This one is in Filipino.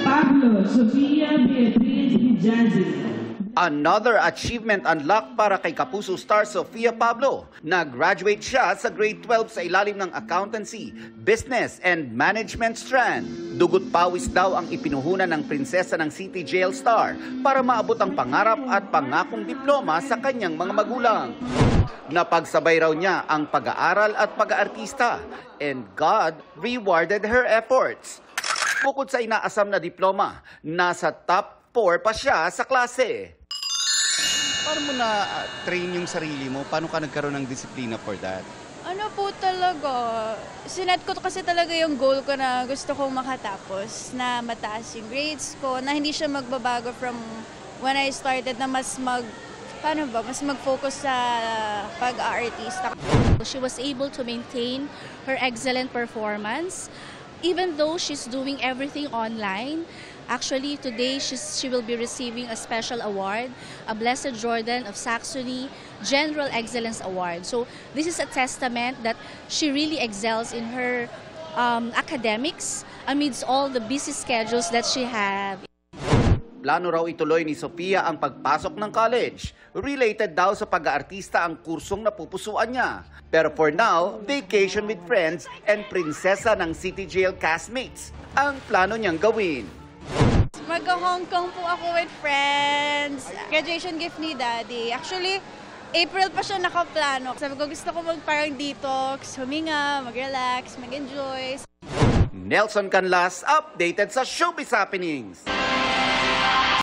Pablo Sofia Beatriz Jazzy. Another achievement unlocked para kay Kapuso star Sofia Pablo. Nag-graduate siya sa grade 12 sa ilalim ng Accountancy, Business and Management strand. Dugot pawis daw ang ipinuhunan ng prinsesa ng City Jail star para maabot ang pangarap at pangakong diploma sa kanyang mga magulang. Napagsabay raw niya ang pag-aaral at pag-aartista, and God rewarded her efforts. Bukod sa inaasam na diploma, nasa top 4 pa siya sa klase. Paano mo na-train yung sarili mo? Paano ka nagkaroon ng disiplina for that? Ano po talaga, sinet ko kasi talaga yung goal ko na gusto kong makatapos, na mataas yung grades ko, na hindi siya magbabago from when I started, na mas mag-focus sa pag-aartista. She was able to maintain her excellent performance, even though she's doing everything online. Actually, today she will be receiving a special award, a Blessed Jordan of Saxony General Excellence Award. So this is a testament that she really excels in her academics amidst all the busy schedules that she has. Plano raw ituloy ni Sofia ang pagpasok ng college. Related daw sa pag-aartista ang kursong napupusuan niya. Pero for now, vacation with friends and prinsesa ng City Jail castmates ang plano niyang gawin. Mag-Hong Kong po ako with friends. Graduation gift ni Daddy. Actually, April pa siya nakaplano. Sabi ko, gusto ko parang detox, huminga, mag-relax, mag-enjoy. Nelson Canlas, updated sa Showbiz Happenings.